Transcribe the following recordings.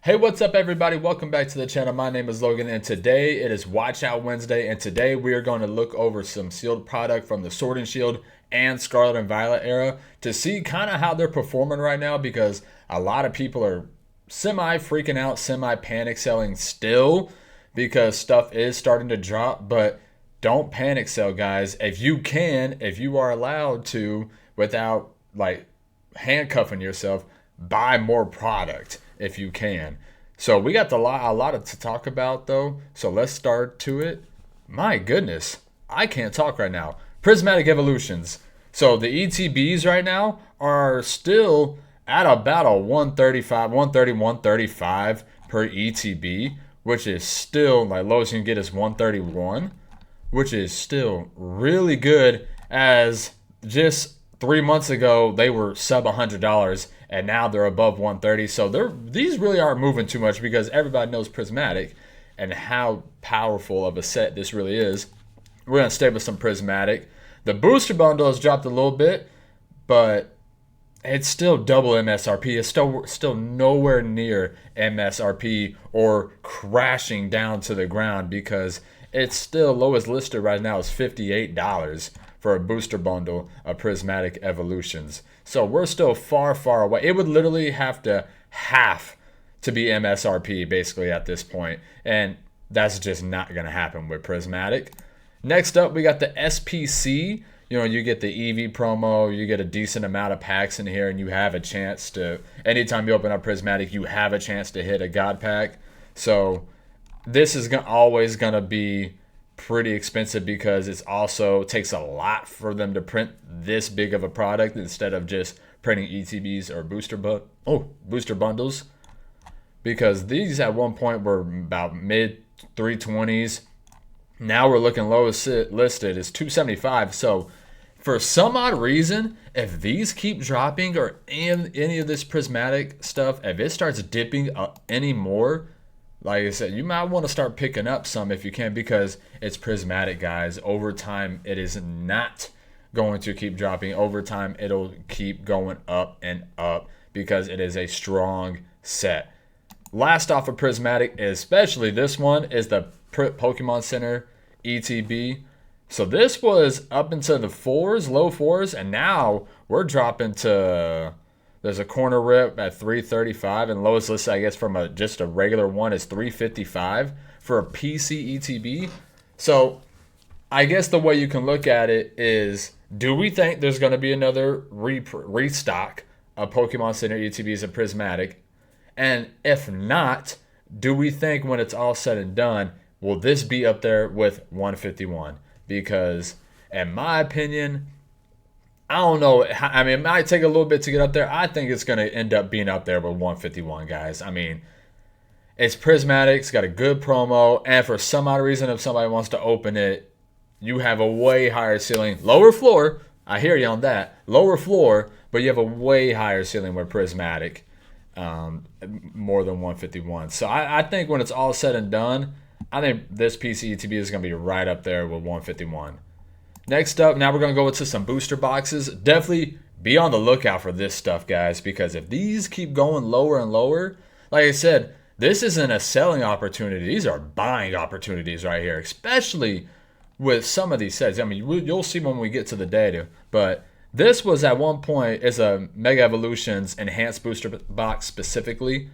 Hey, what's up, everybody? Welcome back to the channel. My name is Logan, and today it is Watchout Wednesday, and today we are going to look over some sealed product from the Sword and Shield and Scarlet and Violet era to see kind of how they're performing right now, because a lot of people are semi freaking out, semi panic selling still because stuff is starting to drop. But don't panic sell, guys. If you can, if you are allowed to, without like handcuffing yourself, buy more product if you can. So we got a lot to talk about though. So let's start to it. My goodness, I can't talk right now. Prismatic evolutions. So the ETBs right now are still at about a 135, 130, 135 per ETB, which is still, like, lowest you can get is 131, which is still really good, as just 3 months ago they were sub $100 and now they're above 130. So these really aren't moving too much because everybody knows Prismatic and how powerful of a set this really is. We're gonna stay with some Prismatic. The booster bundle has dropped a little bit, but it's still double MSRP. It's still nowhere near MSRP or crashing down to the ground, because it's still lowest listed right now is $58 for a booster bundle of Prismatic Evolutions. So we're still far, far away. It would literally have to be MSRP basically at this point, and that's just not going to happen with Prismatic. Next up, we got the SPC. You know, you get the EV promo, you get a decent amount of packs in here, and you have a chance to, anytime you open up Prismatic, you have a chance to hit a God pack. So this is always going to be pretty expensive, because it's also takes a lot for them to print this big of a product instead of just printing ETBs or booster bundles, because these at one point were about mid 320s. Now we're looking lowest listed is 275. So for some odd reason, if these keep dropping, or any of this Prismatic stuff, if it starts dipping any more, like I said, you might want to start picking up some if you can, because it's Prismatic, guys. Over time, it is not going to keep dropping. Over time, it'll keep going up and up, because it is a strong set. Last off of Prismatic, especially this one, is the Pokemon Center ETB. So this was up into the fours, low fours, and now we're dropping to, there's a corner rip at 335, and lowest list, I guess, from just a regular one is 355 for a PC ETB. So I guess the way you can look at it is, do we think there's going to be another restock of Pokemon Center ETBs and Prismatic? And if not, do we think when it's all said and done, will this be up there with 151? Because in my opinion, I don't know. I mean, it might take a little bit to get up there. I think it's going to end up being up there with 151, guys. I mean, it's Prismatic. It's got a good promo. And for some odd reason, if somebody wants to open it, you have a way higher ceiling. Lower floor. I hear you on that. Lower floor, but you have a way higher ceiling with Prismatic. More than 151. So I think when it's all said and done, I think this PC ETB is going to be right up there with 151. Next up, now we're going to go into some booster boxes. Definitely be on the lookout for this stuff, guys, because if these keep going lower and lower, like I said, this isn't a selling opportunity. These are buying opportunities right here, especially with some of these sets. I mean, you'll see when we get to the data, but this was at one point, is a Mega Evolutions Enhanced Booster Box specifically,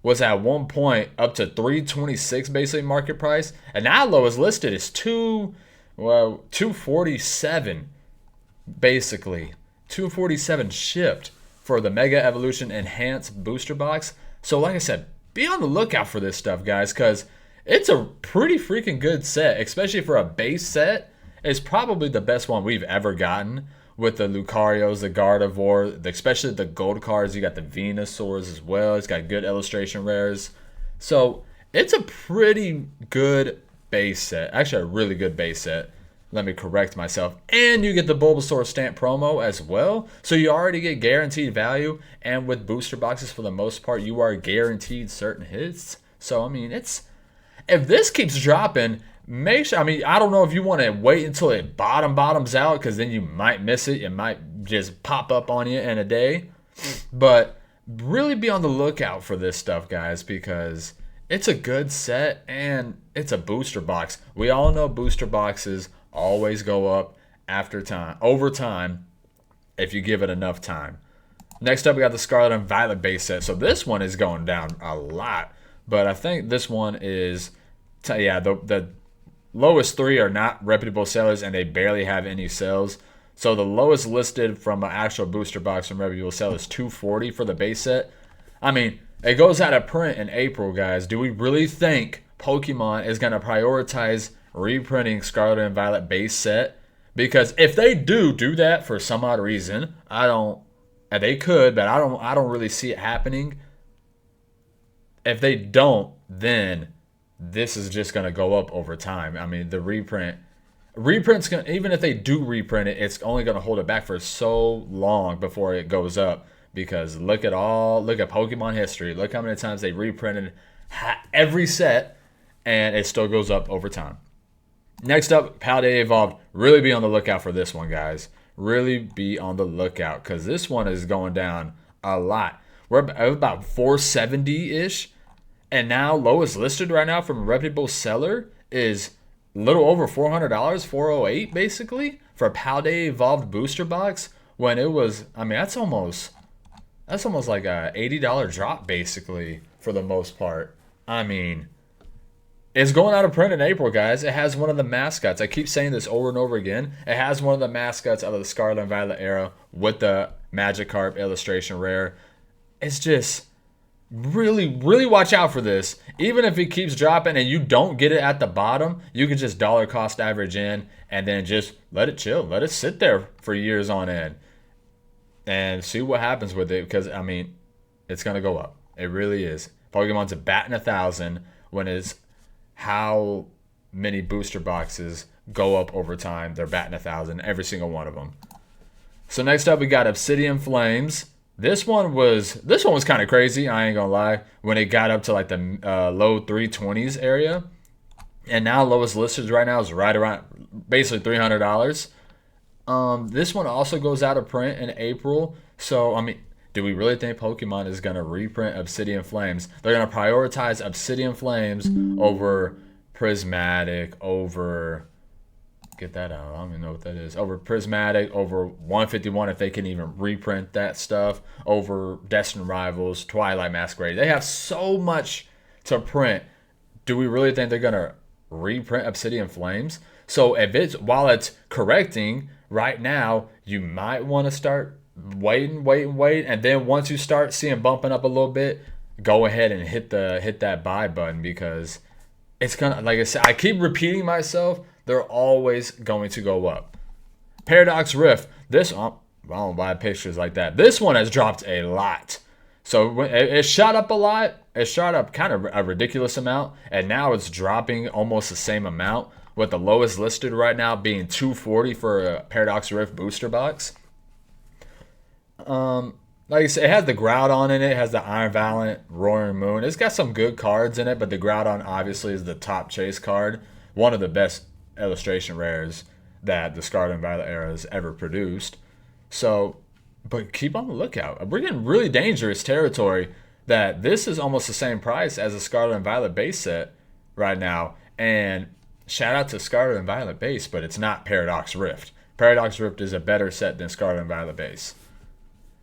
was at one point up to 326 basically market price, and now lowest listed is 247 basically. 247 shipped for the Mega Evolution Enhanced Booster Box. So like I said, be on the lookout for this stuff, guys, because it's a pretty freaking good set, especially for a base set. It's probably the best one we've ever gotten, with the Lucarios, the Gardevoir, especially the gold cards. You got the Venusaurs as well. It's got good illustration rares. So it's a pretty good base set. Actually, a really good base set. Let me correct myself. And you get the Bulbasaur stamp promo as well. So you already get guaranteed value. And with booster boxes, for the most part, you are guaranteed certain hits. So, I mean, if this keeps dropping, make sure, I mean, I don't know if you want to wait until it bottoms out, because then you might miss it. It might just pop up on you in a day. But really be on the lookout for this stuff, guys, because it's a good set and it's a booster box. We all know booster boxes always go up over time if you give it enough time. Next up, we got the Scarlet and Violet base set. So this one is going down a lot, but I think this one is, yeah, the lowest three are not reputable sellers and they barely have any sales. So the lowest listed from an actual booster box from reputable sale is $240 for the base set. I mean, it goes out of print in April, guys. Do we really think Pokemon is going to prioritize reprinting Scarlet and Violet base set? Because if they do that for some odd reason, they could, but I don't really see it happening. If they don't, then this is just going to go up over time. I mean, the reprint's going to, even if they do reprint it, it's only going to hold it back for so long before it goes up. Because look at Pokemon history. Look how many times they reprinted every set, and it still goes up over time. Next up, Paldea Evolved. Really be on the lookout for this one, guys. Really be on the lookout because this one is going down a lot. We're about 470-ish, and now lowest listed right now from a reputable seller is a little over $400, 408 basically for a Paldea Evolved booster box. When it was, I mean, that's almost like a $80 drop basically for the most part. I mean, it's going out of print in April, guys. It has one of the mascots. I keep saying this over and over again. It has one of the mascots out of the Scarlet and Violet era with the Magikarp illustration rare. It's just really, really watch out for this. Even if it keeps dropping and you don't get it at the bottom, you can just dollar cost average in and then just let it chill. Let it sit there for years on end and see what happens with it because, I mean, it's going to go up. It really is. Pokemon's a batting 1,000 when it's how many booster boxes go up over time. They're batting 1,000, every single one of them. So next up, we got Obsidian Flames. This one was kind of crazy. I ain't gonna lie. When it got up to like the low 320s area, and now lowest listed right now is right around basically $300. This one also goes out of print in April. So I mean, do we really think Pokemon is going to reprint Obsidian Flames? They're going to prioritize Obsidian Flames over Prismatic, over... Get that out. I don't even know what that is. Over Prismatic, over 151 if they can even reprint that stuff, over Destined Rivals, Twilight Masquerade. They have so much to print. Do we really think they're going to reprint Obsidian Flames? So while it's correcting right now, you might want to start wait, and then once you start seeing bumping up a little bit, go ahead and hit that buy button because it's gonna, like I said, I keep repeating myself, they're always going to go up. Paradox Rift, this I don't buy pictures like that. This one has dropped a lot. So it shot up a lot. It shot up kind of a ridiculous amount, and now it's dropping almost the same amount, with the lowest listed right now being $240 for a Paradox Rift booster box. Like I said, it has the Groudon in it. It has the Iron Valiant, Roaring Moon. It's got some good cards in it, but the Groudon obviously is the top chase card. One of the best illustration rares that the Scarlet and Violet era has ever produced. So, but keep on the lookout. We're getting really dangerous territory that this is almost the same price as a Scarlet and Violet base set right now. And shout out to Scarlet and Violet base, but it's not Paradox Rift. Paradox Rift is a better set than Scarlet and Violet base.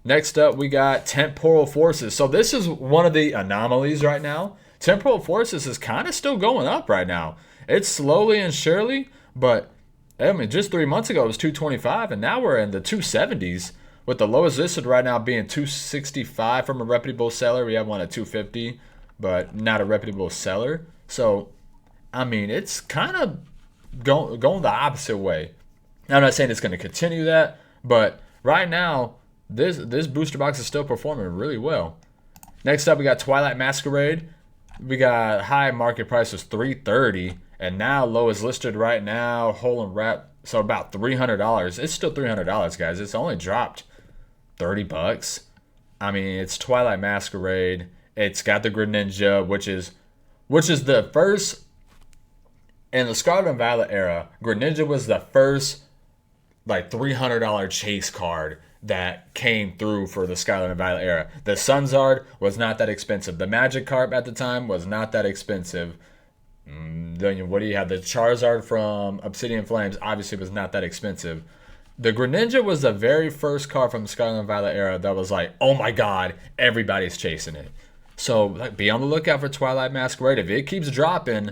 Next up, we got Temporal Forces. So this is one of the anomalies right now. Temporal Forces is kind of still going up right now. It's slowly and surely, but I mean, just 3 months ago it was 225, and now we're in the 270s, with the lowest listed right now being 265 from a reputable seller. We have one at 250, but not a reputable seller. So, I mean, it's kind of going the opposite way. I'm not saying it's going to continue that, but right now, this booster box is still performing really well. Next up, we got Twilight Masquerade. We got high market price was $330, and now lowest listed right now, whole and wrap, so about $300. It's still $300, guys. It's only dropped $30. I mean, it's Twilight Masquerade. It's got the Greninja, which is the first in the Scarlet and Violet era. Greninja was the first like $300 chase card that came through for the Scarlet and Violet era. The Sunzard was not that expensive. The Magikarp at the time was not that expensive. Then what do you have? The Charizard from Obsidian Flames obviously was not that expensive. The Greninja was the very first card from the Scarlet and Violet era that was like, oh my god, everybody's chasing it. So like, be on the lookout for Twilight Masquerade. If it keeps dropping,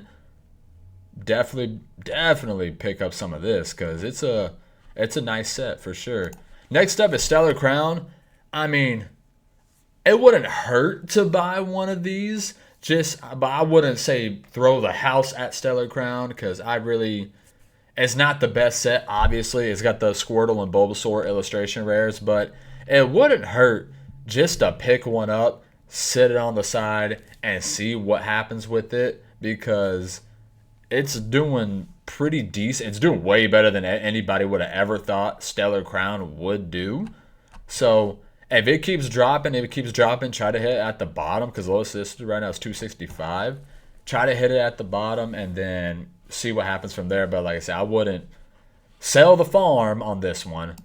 definitely pick up some of this because it's a nice set for sure. Next up is Stellar Crown. I mean, it wouldn't hurt to buy one of these. But I wouldn't say throw the house at Stellar Crown because it's not the best set. Obviously, it's got the Squirtle and Bulbasaur illustration rares, but it wouldn't hurt just to pick one up, sit it on the side, and see what happens with it because it's doing pretty decent. It's doing way better than anybody would have ever thought Stellar Crown would do. So if it keeps dropping, try to hit it at the bottom because lowest listed right now is 265. Try to hit it at the bottom and then see what happens from there. But like I said, I wouldn't sell the farm on this one.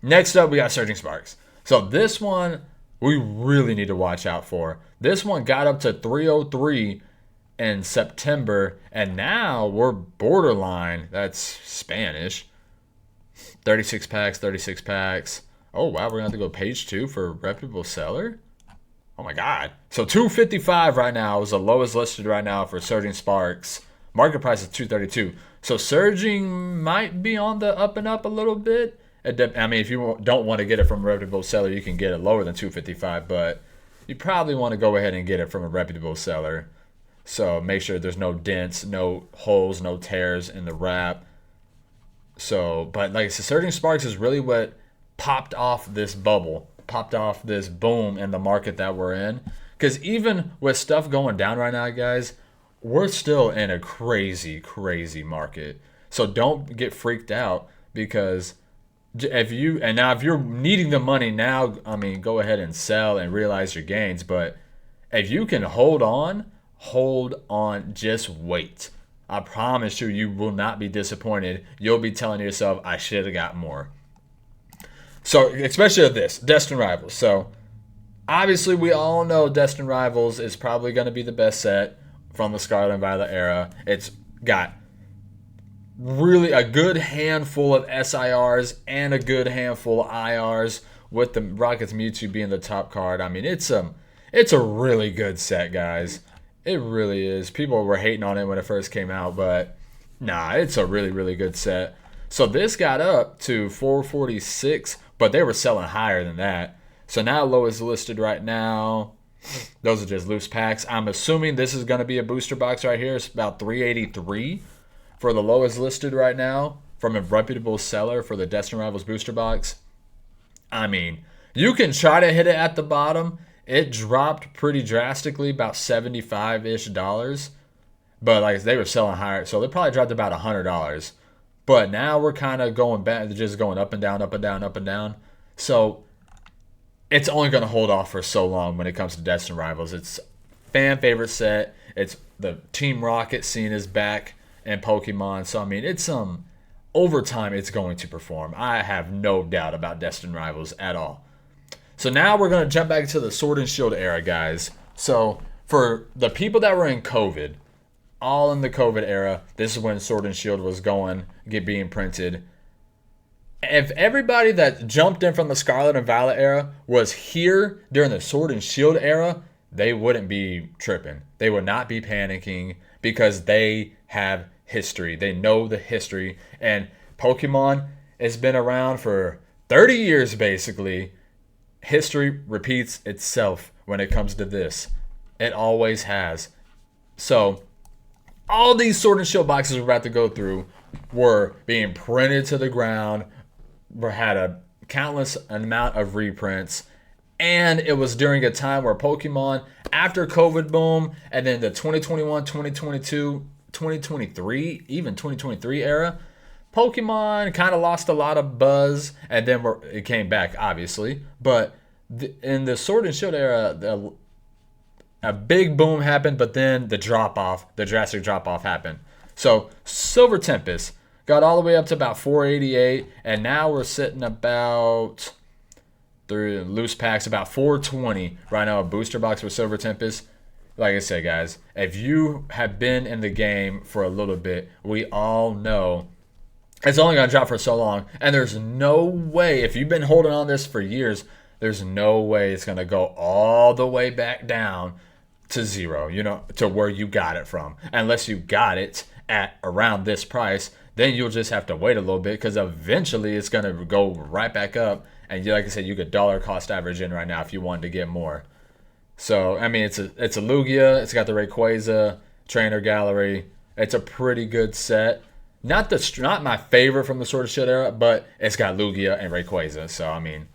Next up, we got Surging Sparks. So this one we really need to watch out for. This one got up to 303 in September, and now we're borderline. That's Spanish. 36 packs. Oh, wow, we're going to have to go page 2 for reputable seller? Oh, my God. So 255 right now is the lowest listed right now for Surging Sparks. Market price is 232. So Surging might be on the up and up a little bit. I mean, if you don't want to get it from a reputable seller, you can get it lower than 255, but you probably want to go ahead and get it from a reputable seller. So make sure there's no dents, no holes, no tears in the wrap. So, but like I said, Surging Sparks is really what popped off this bubble, popped off this boom in the market that we're in. Because even with stuff going down right now, guys, we're still in a crazy market. So don't get freaked out because if you're needing the money now, I mean, go ahead and sell and realize your gains. But if you can hold on, just wait. I promise you will not be disappointed. You'll be telling yourself, I should have got more. So, especially with this, Destined Rivals. So, obviously, we all know Destined Rivals is probably going to be the best set from the Scarlet and Violet era. It's got really a good handful of SIRs and a good handful of IRs, with the Rockets Mewtwo being the top card. I mean, it's a really good set, guys. It really is. People were hating on it when it first came out, but nah, it's a really good set. So this got up to 446, but they were selling higher than that. So now lowest listed right now, those are just loose packs. I'm assuming this is going to be a booster box right here. It's about 383 for the lowest listed right now from a reputable seller for the Destined Rivals booster box. I mean, you can try to hit it at the bottom. It dropped pretty drastically, about $75-ish. But like they were selling higher, so they probably dropped about $100. But now we're kind of going back, just going up and down. So it's only going to hold off for so long when it comes to Destined Rivals. It's fan favorite set. It's the Team Rocket scene is back in Pokemon. So I mean, it's over time it's going to perform. I have no doubt about Destined Rivals at all. So now we're going to jump back to the Sword and Shield era, guys. So for the people that were in COVID, all in the COVID era, this is when Sword and Shield was being printed. If everybody that jumped in from the Scarlet and Violet era was here during the Sword and Shield era, they wouldn't be tripping. They would not be panicking because they have history. They know the history. And Pokemon has been around for 30 years, basically. History repeats itself when it comes to this. It always has. So, all these Sword and Shield boxes we're about to go through were being printed to the ground, had a countless amount of reprints, and it was during a time where Pokemon, after COVID boom, and then the 2021, 2022, 2023, even 2023 era, Pokemon kind of lost a lot of buzz, and then it came back, obviously. But in the Sword and Shield era, a big boom happened, but then the drastic drop-off happened. So Silver Tempest got all the way up to about 488, and now we're sitting about 3 loose packs, about 420 right now. A booster box for Silver Tempest. Like I said, guys, if you have been in the game for a little bit, we all know it's only going to drop for so long. And there's no way, if you've been holding on this for years, there's no way it's going to go all the way back down to zero, to where you got it from. Unless you got it at around this price, then you'll just have to wait a little bit, because eventually it's going to go right back up. And like I said, you could dollar cost average in right now if you wanted to get more. So, I mean, it's a Lugia. It's got the Rayquaza, Trainer Gallery. It's a pretty good set. Not my favorite from the Sword and Shield era, but it's got Lugia and Rayquaza. So, I mean,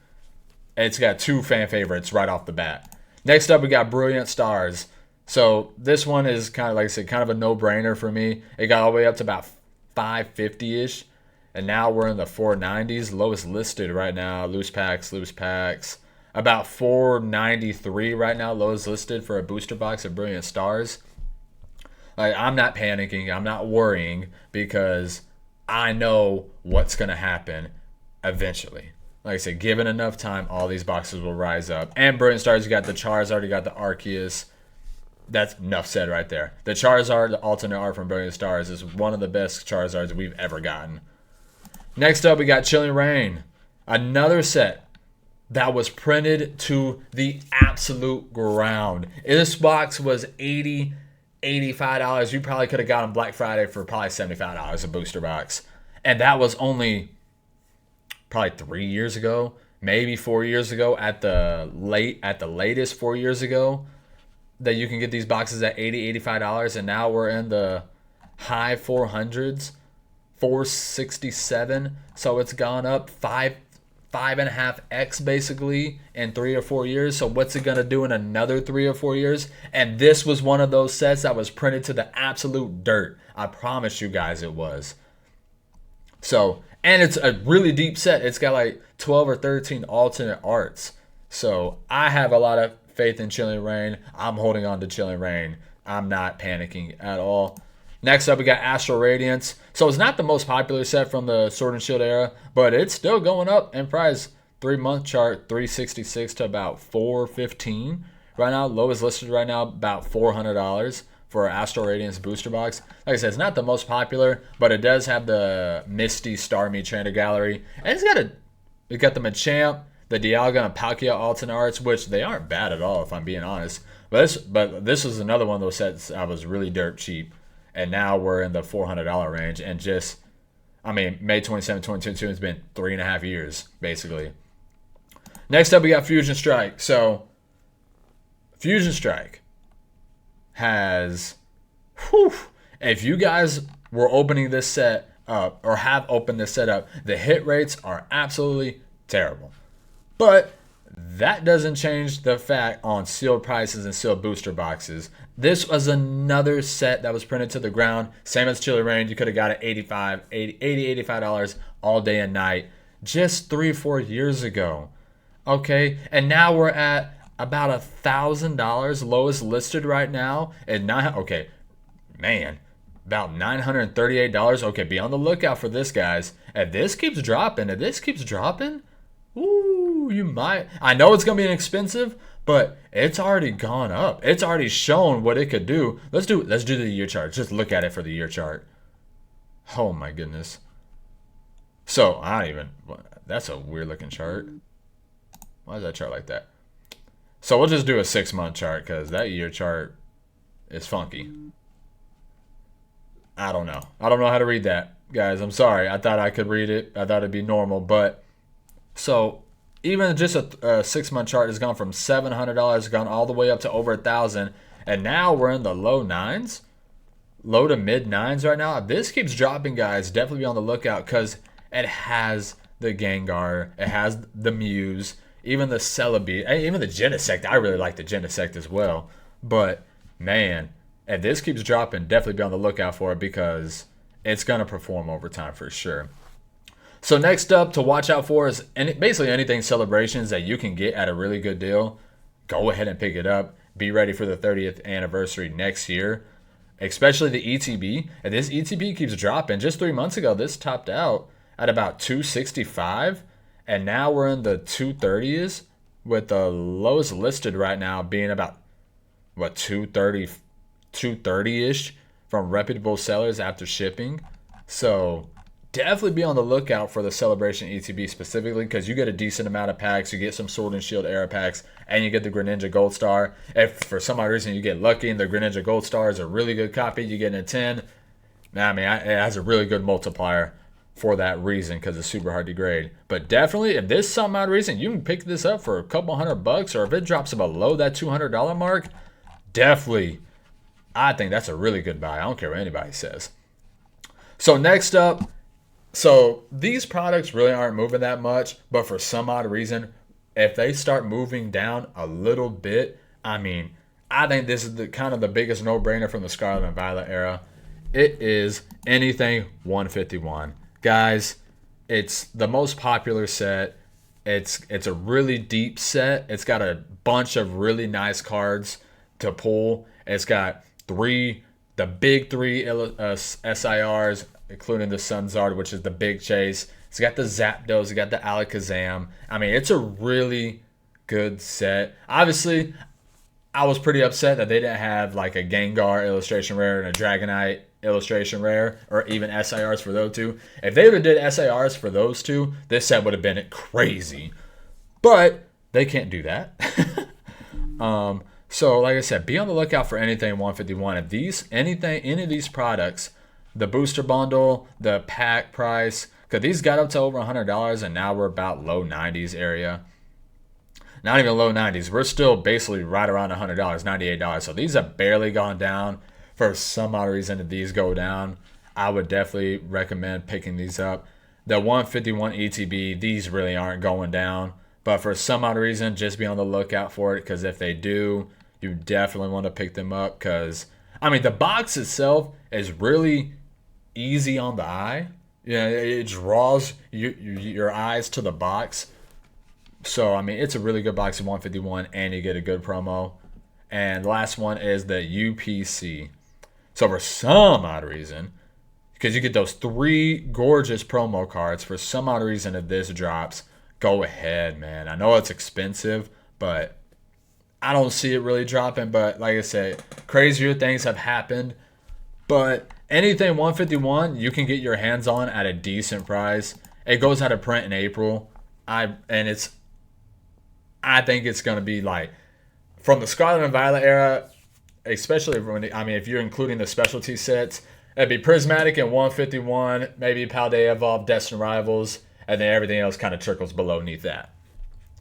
it's got 2 fan favorites right off the bat. Next up, we got Brilliant Stars. So, this one is kind of, like I said, kind of a no-brainer for me. It got all the way up to about 550-ish. And now we're in the 490s. Lowest listed right now. Loose packs. About 493 right now, lowest listed for a booster box of Brilliant Stars. Like, I'm not panicking. I'm not worrying, because I know what's going to happen eventually. Like I said, given enough time, all these boxes will rise up. And Brilliant Stars, you got the Charizard, you got the Arceus. That's enough said right there. The Charizard, the alternate art from Brilliant Stars, is one of the best Charizards we've ever gotten. Next up, we got Chilling Reign. Another set that was printed to the absolute ground. This box was $80, $85. You probably could have got on Black Friday for probably $75 a booster box. And that was only probably 3 years ago, maybe 4 years ago, at the latest 4 years ago, that you can get these boxes at $80, $85. And now we're in the high 400s, 467. So it's gone up 5.5x basically in 3 or 4 years. So what's it gonna do in another 3 or 4 years? And this was one of those sets that was printed to the absolute dirt. I promise you guys it was. So, and it's a really deep set. It's got like 12 or 13 alternate arts. So I have a lot of faith in Chilling Reign. I'm holding on to Chilling Reign. I'm not panicking at all. Next up, we got Astral Radiance. So it's not the most popular set from the Sword and Shield era, but it's still going up in price. 3-month chart, 366 to about 415 right now. Lowest listed right now, about $400 for Astral Radiance booster box. Like I said, it's not the most popular, but it does have the Misty Starmie Trainer Gallery. And it's got the Machamp, the Dialga, and Palkia alternate arts, which they aren't bad at all, if I'm being honest. But this is another one of those sets that was really dirt cheap. And now we're in the $400 range. And just, I mean, May 27, 2022 has been 3.5 years, basically. Next up, we got Fusion Strike. So, Fusion Strike has, if you guys were opening this set up, or have opened this set up, the hit rates are absolutely terrible. But that doesn't change the fact on sealed prices and sealed booster boxes. This was another set that was printed to the ground. Same as Chilling Reign. You could have got it $85 all day and night just 3 or 4 years ago. Okay, and now we're at about $1,000, lowest listed right now. And about $938. Okay, be on the lookout for this, guys. If this keeps dropping, ooh, you might. I know it's gonna be inexpensive, but it's already gone up. It's already shown what it could do. Let's do the year chart. Just look at it for the year chart. Oh my goodness. So that's a weird looking chart. Why is that chart like that? So we'll just do a 6-month chart, because that year chart is funky. I don't know how to read that, guys. I'm sorry. I thought I could read it. I thought it'd be normal, but so even just a 6-month chart has gone from $700, gone all the way up to over $1,000, and now we're in the low to mid 9s right now. If this keeps dropping, guys, definitely be on the lookout, because it has the Gengar, it has the Muse, even the Celebi, even the Genesect. I really like the Genesect as well. But man, if this keeps dropping, definitely be on the lookout for it, because it's gonna perform over time for sure. So next up to watch out for is basically anything celebrations that you can get at a really good deal. Go ahead and pick it up. Be ready for the 30th anniversary next year, especially the ETB. And this ETB keeps dropping. Just 3 months ago, this topped out at about $265, and now we're in the 230s, with the lowest listed right now being about what 230 ish from reputable sellers after shipping. So definitely be on the lookout for the Celebration ETB specifically, because you get a decent amount of packs. You get some Sword and Shield era packs, and you get the Greninja Gold Star. If for some odd reason you get lucky and the Greninja Gold Star is a really good copy, you get a 10. I mean, it has a really good multiplier for that reason, because it's super hard to grade. But definitely, if there's some odd reason, you can pick this up for a couple $100, or if it drops below that $200 mark, definitely, I think that's a really good buy. I don't care what anybody says. So next up, so these products really aren't moving that much, but for some odd reason, if they start moving down a little bit, I mean, I think this is the kind of the biggest no-brainer from the Scarlet and Violet era. It is anything 151. Guys, it's the most popular set. It's a really deep set. It's got a bunch of really nice cards to pull. It's got the big three SIRs, including the Sunzard, which is the big chase. It's got the Zapdos. It's got the Alakazam. I mean, it's a really good set. Obviously, I was pretty upset that they didn't have like a Gengar illustration rare and a Dragonite illustration rare, or even SIRs for those two. If they would have did SIRs for those two, this set would have been crazy. But they can't do that. So like I said, be on the lookout for anything 151. If any of these products, the booster bundle, the pack price, because these got up to over $100, and now we're about low 90s area. Not even low 90s. We're still basically right around $100, $98. So these have barely gone down. For some odd reason, if these go down, I would definitely recommend picking these up. The 151 ETB, these really aren't going down. But for some odd reason, just be on the lookout for it, because if they do, you definitely want to pick them up. Because, I mean, the box itself is really easy on the eye. Yeah, it draws your eyes to the box. So, I mean, it's a really good box of 151, and you get a good promo. And the last one is the UPC. So, for some odd reason, because you get those 3 gorgeous promo cards, for some odd reason, if this drops, go ahead, man. I know it's expensive, but I don't see it really dropping. But like I said, crazier things have happened. But anything 151, you can get your hands on at a decent price. It goes out of print in April. I think it's going to be like, from the Scarlet and Violet era, especially if you're including the specialty sets, it'd be Prismatic and 151, maybe Paldea Evolved, Destined Rivals, and then everything else kind of trickles beneath that.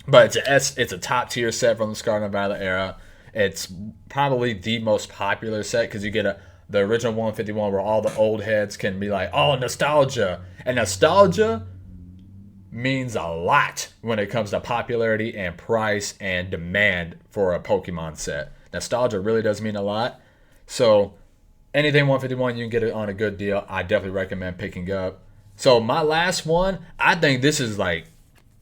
But it's a top tier set from the Scarlet and Violet era. It's probably the most popular set, because you get the original 151 where all the old heads can be like, oh, nostalgia. And nostalgia means a lot when it comes to popularity and price and demand for a Pokemon set. Nostalgia really does mean a lot. So anything 151, you can get it on a good deal. I definitely recommend picking up. So my last one, I think this is like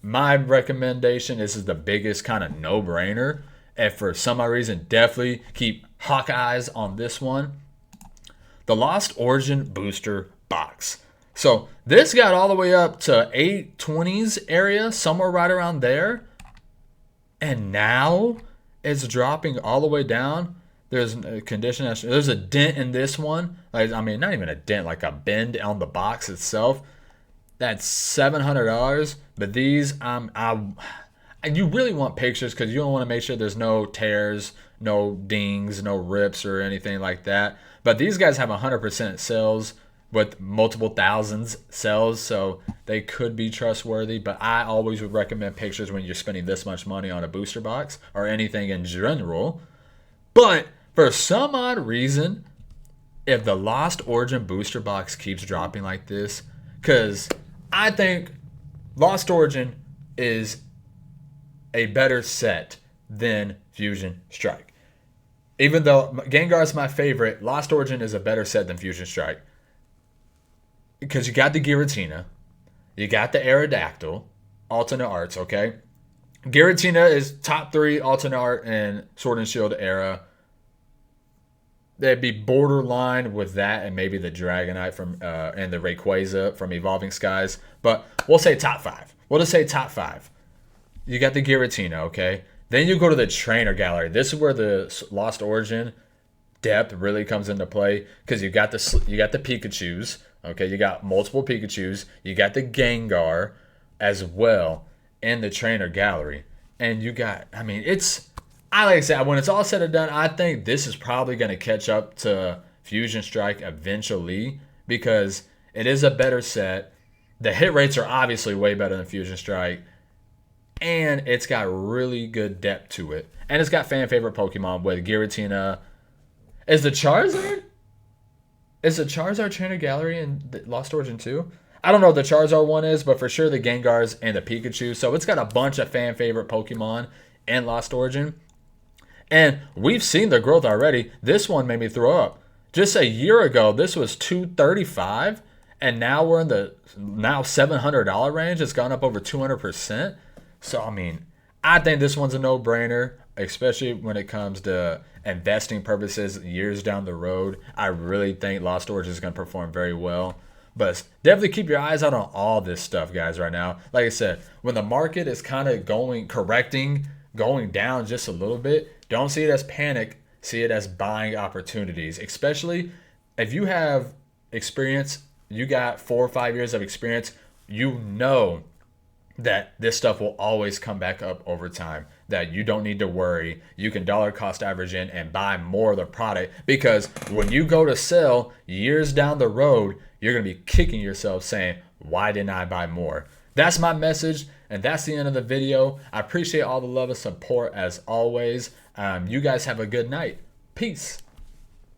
my recommendation. This is the biggest kind of no-brainer. And for some odd reason, definitely keep hawk eyes on this one. The Lost Origin Booster Box. So this got all the way up to 820s area, somewhere right around there. And now it's dropping all the way down. There's a condition. There's a dent in this one. Like, I mean, not even a dent, like a bend on the box itself. That's $700. But these, you really want pictures, because you don't want to make sure there's no tears, no dings, no rips or anything like that. But these guys have 100% sales with multiple thousands sales, so they could be trustworthy. But I always would recommend pictures when you're spending this much money on a booster box or anything in general. But for some odd reason, if the Lost Origin booster box keeps dropping like this, because I think Lost Origin is a better set than Fusion Strike. Even though Gengar is my favorite, Lost Origin is a better set than Fusion Strike. Because you got the Giratina, you got the Aerodactyl, alternate arts, okay? Giratina is top 3 alternate art in Sword and Shield era. they'd be borderline with that and maybe the Dragonite from and the Rayquaza from Evolving Skies. But we'll say top five. We'll just say top five. You got the Giratina, okay? Then you go to the Trainer Gallery. This is where the Lost Origin depth really comes into play because you got the Pikachus, okay? You got multiple Pikachus. You got the Gengar as well in the Trainer Gallery, and you got. I mean, like I said, when it's all said and done, I think this is probably going to catch up to Fusion Strike eventually because it is a better set. The hit rates are obviously way better than Fusion Strike, and it's got really good depth to it. And it's got fan favorite Pokemon with Giratina. Is the Charizard? Is the Charizard Trainer Gallery in the Lost Origin 2? I don't know what the Charizard one is, but for sure the Gengars and the Pikachu. So it's got a bunch of fan favorite Pokemon in Lost Origin. And we've seen the growth already. This one made me throw up. Just a year ago, this was $235, and now we're in the $700 range. It's gone up over 200%. So, I mean, I think this one's a no-brainer, especially when it comes to investing purposes years down the road. I really think Lost Origin is going to perform very well. But definitely keep your eyes out on all this stuff, guys, right now. Like I said, when the market is kind of going down just a little bit, don't see it as panic. See it as buying opportunities, especially if you have experience, you got 4 or 5 years of experience, you know that this stuff will always come back up over time, that you don't need to worry. You can dollar cost average in and buy more of the product because when you go to sell years down the road, you're going to be kicking yourself saying, why didn't I buy more? That's my message, and that's the end of the video. I appreciate all the love and support as always. You guys have a good night. Peace.